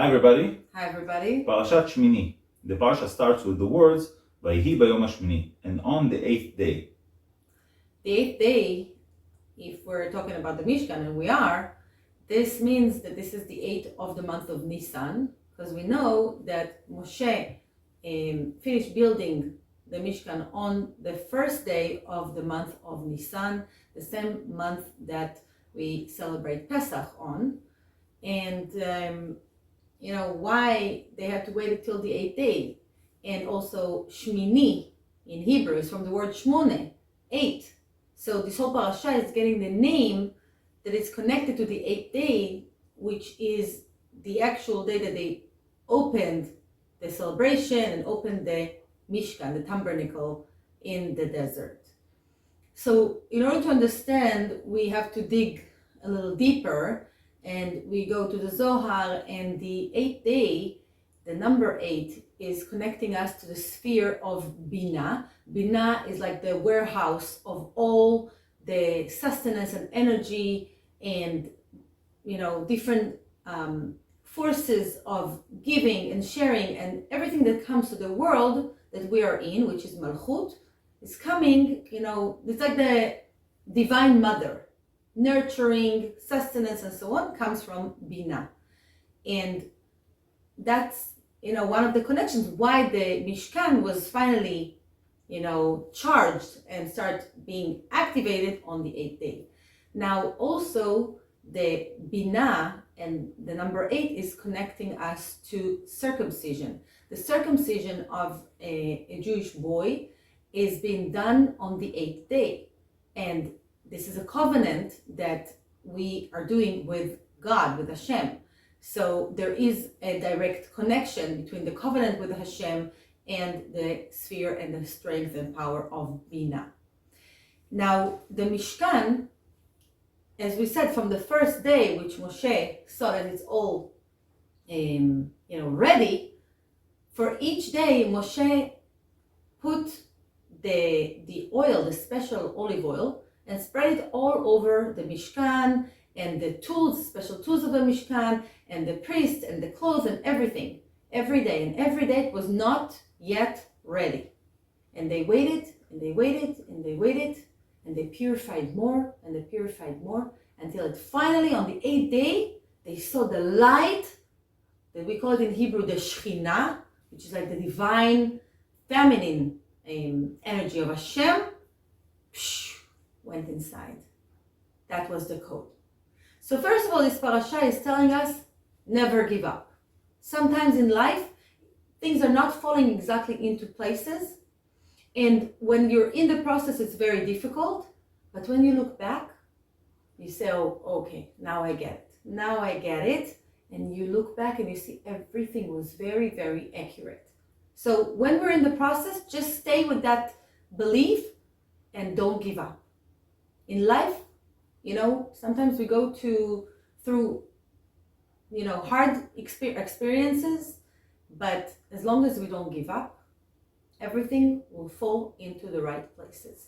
Hi everybody. Hi everybody. Parashat Shmini. The Parasha starts with the words Vayhi bayom hashmini, and on the 8th day. The 8th day, if we're talking about the Mishkan, and we are, this means that this is the 8th of the month of Nisan, because we know that Moshe finished building the Mishkan on the first day of the month of Nisan, the same month that we celebrate Pesach on. And why they had to wait until the 8th day. And also Shmini in Hebrew is from the word Shmone, 8. So this whole parasha is getting the name that is connected to the 8th day, which is the actual day that they opened the celebration and opened the Mishkan, the tabernacle in the desert. So in order to understand, we have to dig a little deeper, and we go to the Zohar, and the 8th day, the number 8, is connecting us to the sphere of Bina. Bina is like the warehouse of all the sustenance and energy and, different forces of giving and sharing, and everything that comes to the world that we are in, which is Malchut, is coming, it's like the divine mother. Nurturing, sustenance, and so on comes from Bina. And that's, one of the connections why the Mishkan was finally, charged and start being activated on the 8th day. Now, also, the Bina and the number 8 is connecting us to circumcision. The circumcision of a Jewish boy is being done on the 8th day. And this is a covenant that we are doing with God, with Hashem. So there is a direct connection between the covenant with Hashem and the sphere and the strength and power of Bina. Now, the Mishkan, as we said, from the first day, which Moshe saw that it's all, ready, for each day, Moshe put the oil, the special olive oil, and spread it all over the Mishkan and the tools, special tools of the Mishkan, and the priest and the clothes and everything, every day. And every day it was not yet ready. And they waited, and they waited, and they waited, and they purified more, and they purified more, until it finally, on the 8th day, they saw the light, that we call it in Hebrew the Shechina, which is like the divine, feminine energy of Hashem, went inside. That was the code. So first of all, this parasha is telling us, never give up. Sometimes in life, things are not falling exactly into places. And when you're in the process, it's very difficult. But when you look back, you say, oh, okay, now I get it. Now I get it. And you look back and you see everything was very, very accurate. So when we're in the process, just stay with that belief and don't give up. In life, sometimes we go through hard experiences, but as long as we don't give up, everything will fall into the right places.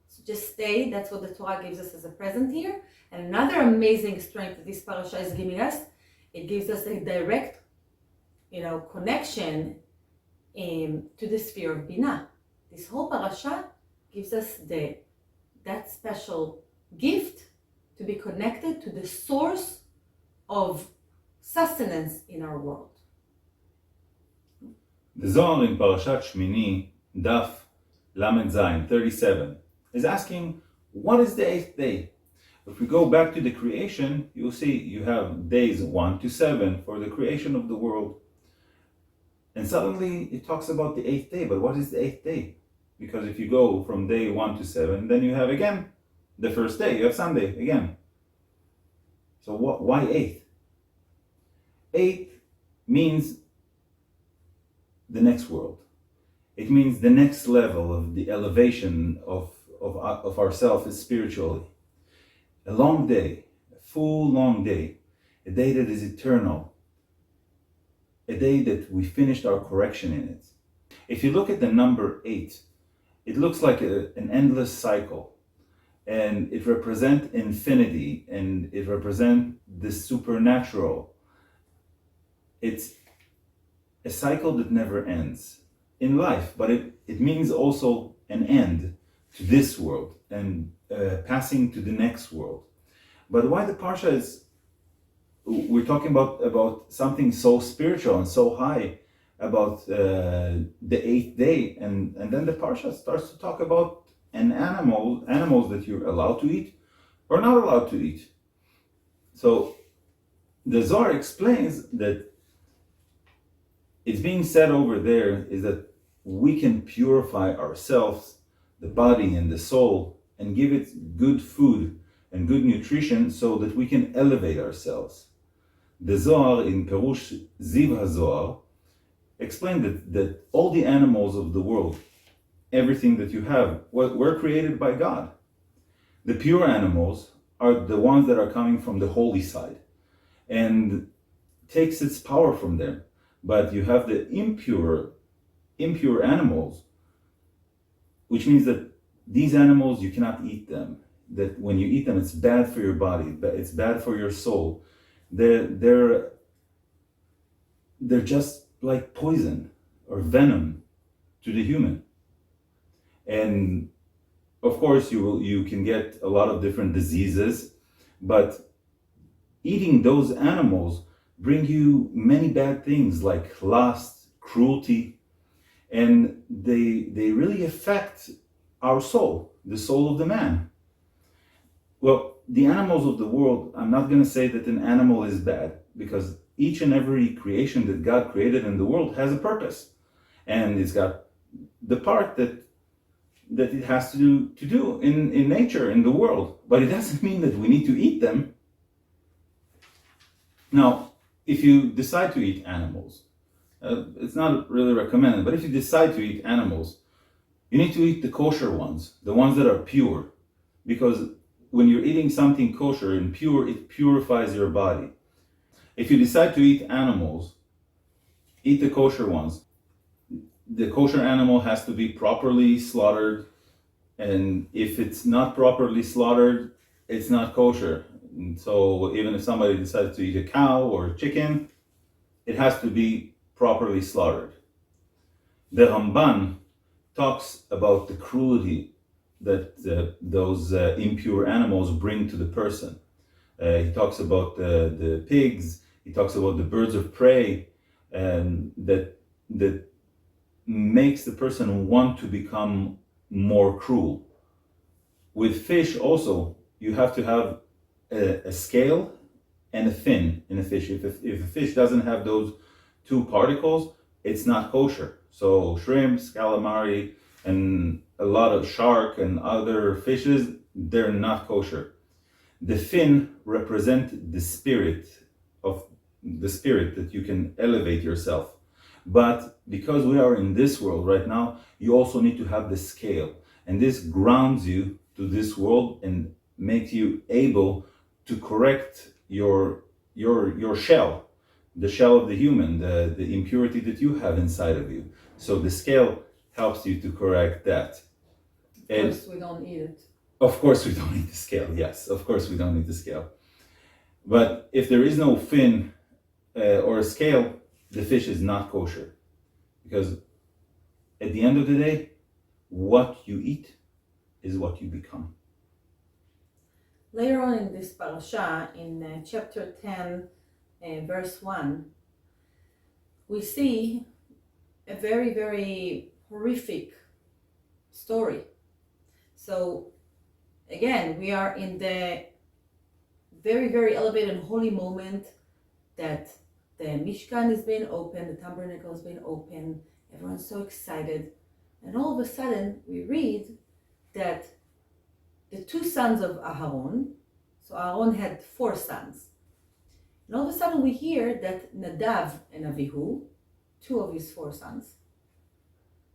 So just stay. That's what the Torah gives us as a present here. And another amazing strength that this parasha is giving us, it gives us a direct, connection to the sphere of Bina. This whole parasha gives us that special gift to be connected to the source of sustenance in our world. The Zohar in Parashat Shmini, Daf Lamed Zayin 37, is asking, what is the 8th day? If we go back to the creation, you'll see you have days 1 to 7 for the creation of the world. And suddenly it talks about the 8th day, but what is the 8th day? Because if you go from day 1 to 7, then you have again the first day, you have Sunday again. So why 8th? 8th means the next world. It means the next level of the elevation of ourselves spiritually. A long day, a full long day, a day that is eternal, a day that we finished our correction in it. If you look at the number 8, it looks like an endless cycle, and it represents infinity, and it represents the supernatural. it's a cycle that never ends in life, but it means also an end to this world and passing to the next world. But why the Parsha is, we're talking about something so spiritual and so high, about the 8th day, and then the Parsha starts to talk about animals that you're allowed to eat or not allowed to eat. So the Zohar explains that it's being said over there is that we can purify ourselves, the body and the soul, and give it good food and good nutrition so that we can elevate ourselves. The Zohar in Perush Ziv HaZohar explained that all the animals of the world, everything that you have, were created by God. The pure animals are the ones that are coming from the holy side and takes its power from them. But you have the impure animals, which means that these animals, you cannot eat them. That when you eat them, it's bad for your body, it's bad for your soul. They're just like poison or venom to the human. And of course, you can get a lot of different diseases, but eating those animals bring you many bad things like lust, cruelty, and they really affect our soul, the soul of the man. Well, the animals of the world, I'm not going to say that an animal is bad, because each and every creation that God created in the world has a purpose, and it's got the part that it has to do in nature, in the world. But it doesn't mean that we need to eat them. Now, if you decide to eat animals, it's not really recommended, but if you decide to eat animals, you need to eat the kosher ones, the ones that are pure, because when you're eating something kosher and pure, it purifies your body. If you decide to eat animals, eat the kosher ones. The kosher animal has to be properly slaughtered, and if it's not properly slaughtered, it's not kosher. And so even if somebody decides to eat a cow or a chicken, it has to be properly slaughtered. The Ramban talks about the cruelty that those impure animals bring to the person. He talks about the pigs, he talks about the birds of prey, and that makes the person want to become more cruel. With fish also, you have to have a scale and a fin in a fish. If a fish doesn't have those two particles, it's not kosher. So shrimps, calamari, and a lot of shark and other fishes, they're not kosher. The fin represent the spirit that you can elevate yourself. But because we are in this world right now, you also need to have the scale. And this grounds you to this world and makes you able to correct your shell, the shell of the human, the impurity that you have inside of you. So the scale helps you to correct that. Of course, we don't need it. Of course, we don't need the scale. Yes, of course, we don't need the scale. But if there is no fin or a scale, the fish is not kosher. Because at the end of the day, what you eat is what you become. Later on in this parasha, in chapter 10, verse 1, we see a very, very horrific story. So, again, we are in the very, very elevated and holy moment that the Mishkan is being opened, the tabernacle is being opened, everyone's so excited. And all of a sudden, we read that the two sons of Aaron, so Aaron had 4 sons. And all of a sudden we hear that Nadav and Avihu, 2 of his 4 sons,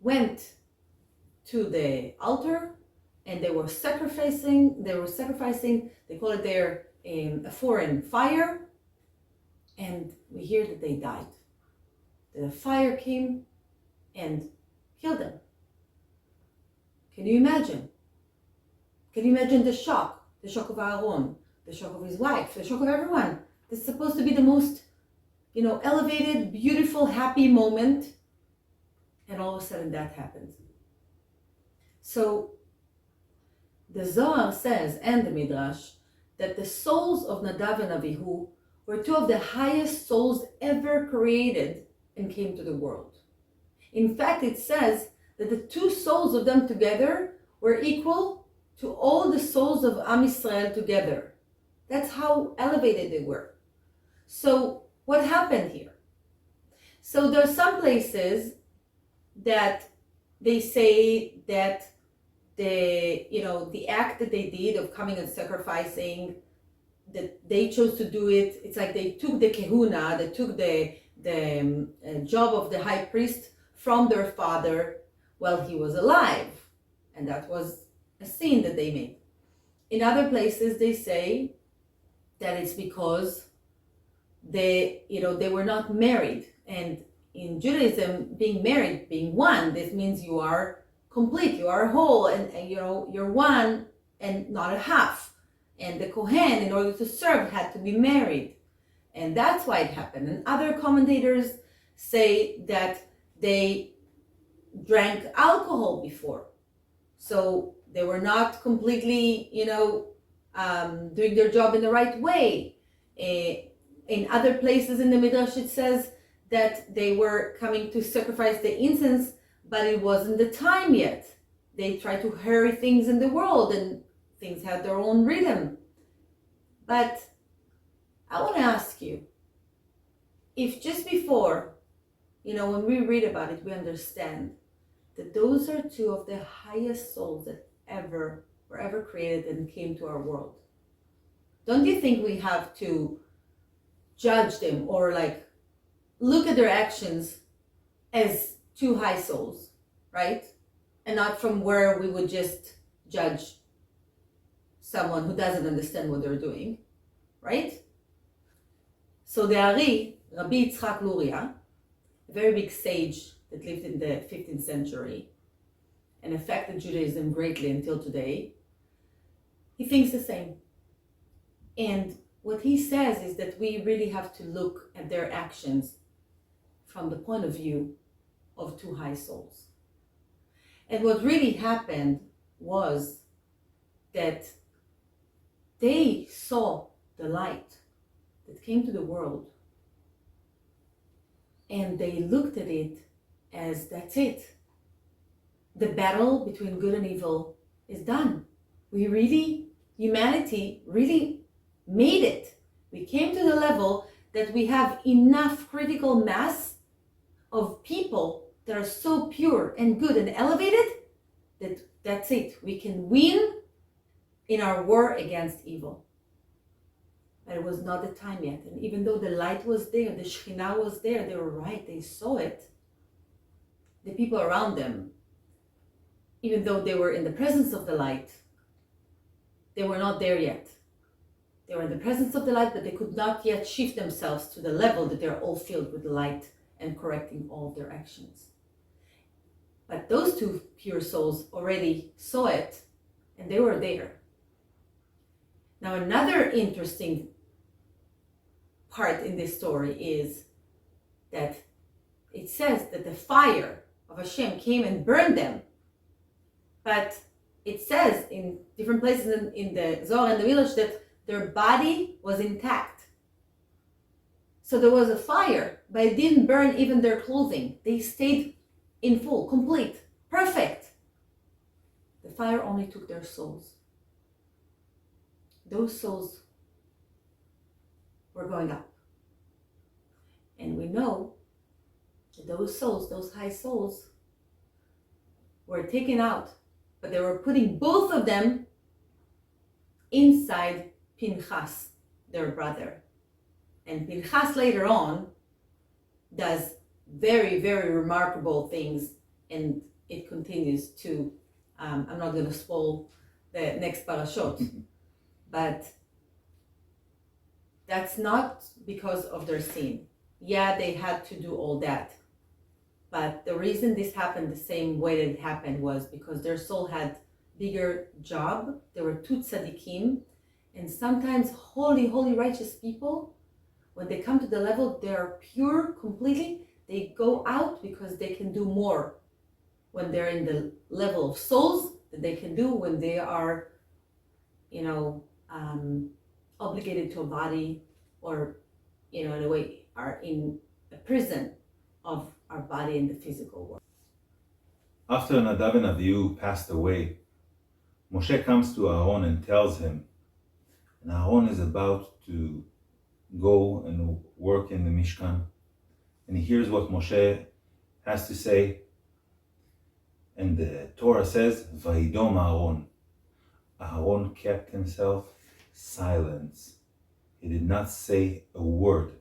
went to the altar and they were sacrificing, they call it there a foreign fire, and we hear that they died. The fire came and killed them. Can you imagine? Can you imagine the shock? The shock of Aaron, the shock of his wife, the shock of everyone. This is supposed to be the most elevated, beautiful, happy moment, and all of a sudden that happens. So the Zohar says, and the Midrash, that the souls of Nadav and Avihu were two of the highest souls ever created and came to the world. In fact, it says that the two souls of them together were equal to all the souls of Am Yisrael together. That's how elevated they were. So what happened here? So there are some places that they say that the act that they did of coming and sacrificing, that they chose to do it. It's like they took the kehuna, they took the job of the high priest from their father while he was alive, and that was a sin that they made. In other places, they say that it's because they were not married, and in Judaism, being married, being one, this means you are complete, you are whole, and you're one and not a half. And the Kohen, in order to serve, had to be married, and that's why it happened. And other commentators say that they drank alcohol before, so they were not completely, doing their job in the right way. In other places in the Midrash, it says that they were coming to sacrifice the incense, but it wasn't the time yet. They tried to hurry things in the world, and things had their own rhythm. But I want to ask you, if just before, when we read about it, we understand that those are two of the highest souls that were ever created and came to our world. Don't you think we have to judge them or look at their actions as two high souls, right? And not from where we would just judge someone who doesn't understand what they're doing, right? So the Ari, Rabbi Yitzchak Luria, a very big sage that lived in the 15th century and affected Judaism greatly until today, he thinks the same. And what he says is that we really have to look at their actions from the point of view of two high souls. And what really happened was that they saw the light that came to the world, and they looked at it as, that's it. The battle between good and evil is done. Humanity really made it. We came to the level that we have enough critical mass of people that are so pure and good and elevated that that's it. We can win in our war against evil. But it was not the time yet. And even though the light was there, the Shekhinah was there, they were right, they saw it. The people around them, even though they were in the presence of the light, they were not there yet. They were in the presence of the light, but they could not yet shift themselves to the level that they're all filled with the light and correcting all of their actions. But those two pure souls already saw it, and they were there. Now, another interesting part in this story is that it says that the fire of Hashem came and burned them. But it says in different places in the Zohar and the Midrash that their body was intact. So there was a fire, but it didn't burn even their clothing. They stayed in full, complete, perfect. The fire only took their souls. Those souls were going up. And we know that those souls, those high souls, were taken out, but they were putting both of them inside Pinchas, their brother. And Pinchas later on does very, very remarkable things, and it continues to, I'm not going to spoil the next parashot, but that's not because of their sin. Yeah, they had to do all that. But the reason this happened the same way that it happened was because their soul had bigger job. There were two tzaddikim, and sometimes holy, righteous people When they come to the level they are pure completely, they go out because they can do more when they're in the level of souls that they can do when they are, obligated to a body, or, in a way, are in a prison of our body in the physical world. After Nadav and Avihu passed away, Moshe comes to Aaron and tells him, and Aaron is about to go and work in the Mishkan, and he hears what Moshe has to say, and the Torah says, Vayidom Aaron. Aaron kept himself silent. He did not say a word.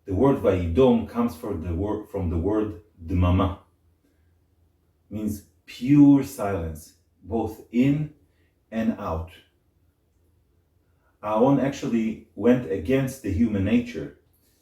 The word Vayidom comes from the word Dmama. Means pure silence, both in and out. Aaron actually went against the human nature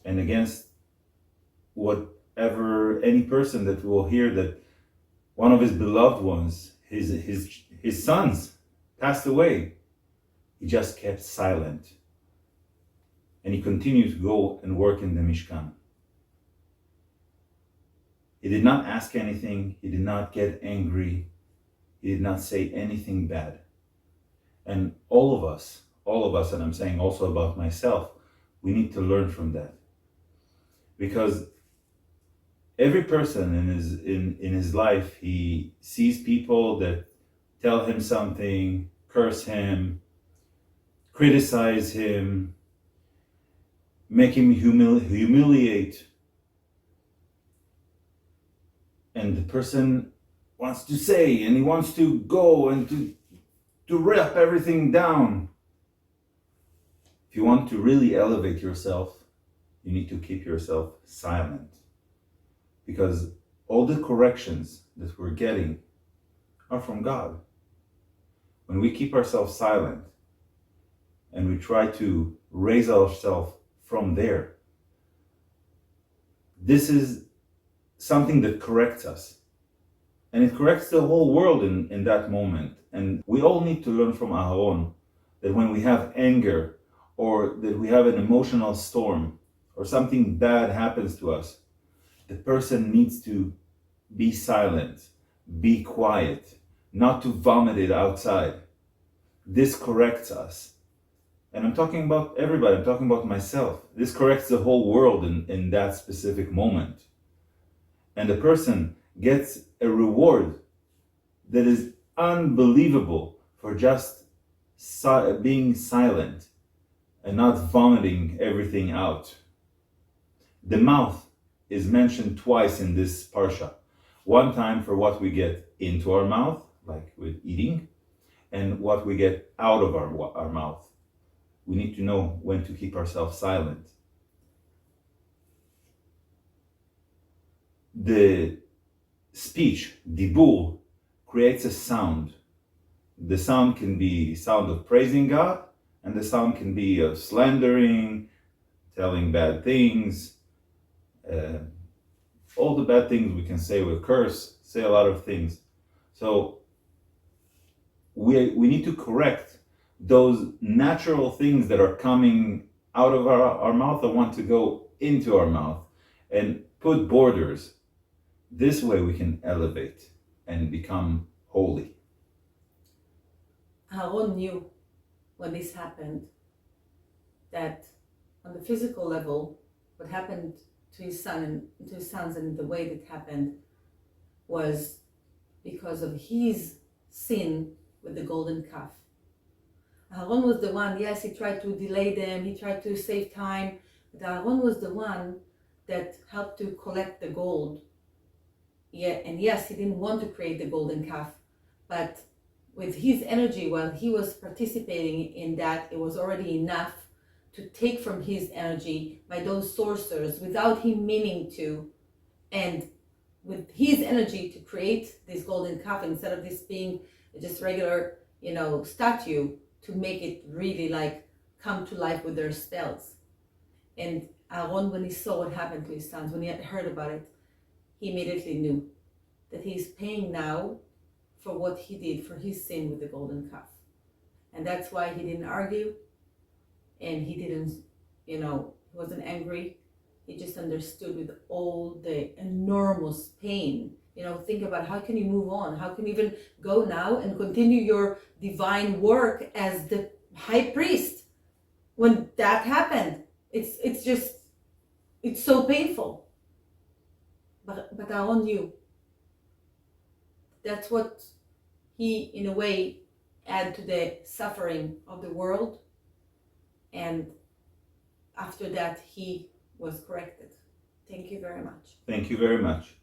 and against whatever any person that will hear that one of his beloved ones, his sons, passed away. He just kept silent. And he continued to go and work in the Mishkan. He did not ask anything. He did not get angry. He did not say anything bad. And all of us, and I'm saying also about myself, we need to learn from that. Because every person in his life, he sees people that tell him something, curse him, criticize him, make him humiliate. And the person wants to say, and he wants to go and to rip everything down. If you want to really elevate yourself, you need to keep yourself silent. Because all the corrections that we're getting are from God. When we keep ourselves silent and we try to raise ourselves from there, this is something that corrects us. And it corrects the whole world in that moment. And we all need to learn from Aaron that when we have anger, or that we have an emotional storm, or something bad happens to us, the person needs to be silent, be quiet, not to vomit it outside. This corrects us. And I'm talking about everybody, I'm talking about myself. This corrects the whole world in that specific moment. And the person gets a reward that is unbelievable for just being silent and not vomiting everything out. The mouth is mentioned twice in this parsha. One time for what we get into our mouth, like with eating, and what we get out of our mouth. We need to know when to keep ourselves silent. The speech, dibur, creates a sound. The sound can be sound of praising God, and the sound can be of slandering, telling bad things, all the bad things we can say with curse, say a lot of things. So we need to correct those natural things that are coming out of our mouth that want to go into our mouth, and put borders. This way we can elevate and become holy. Aaron knew when this happened that on the physical level, what happened to his sons and the way that happened was because of his sin with the golden calf. Aaron was the one, yes, he tried to delay them, he tried to save time, but Aaron was the one that helped to collect the gold. Yeah, and yes, he didn't want to create the golden calf, but with his energy, while he was participating in that, it was already enough to take from his energy by those sorcerers without him meaning to, and with his energy to create this golden calf instead of this being just regular, statue, to make it really like come to life with their spells. And Aaron, when he saw what happened to his sons, when he had heard about it, he immediately knew that he's paying now for what he did, for his sin with the golden calf. And that's why he didn't argue, and he didn't, He wasn't angry. He just understood with all the enormous pain. Think about how can you move on? How can you even go now and continue your divine work as the high priest when that happened? It's so painful. But Aaron knew. That's what he, in a way, add to the suffering of the world. And after that, he was corrected. Thank you very much. Thank you very much.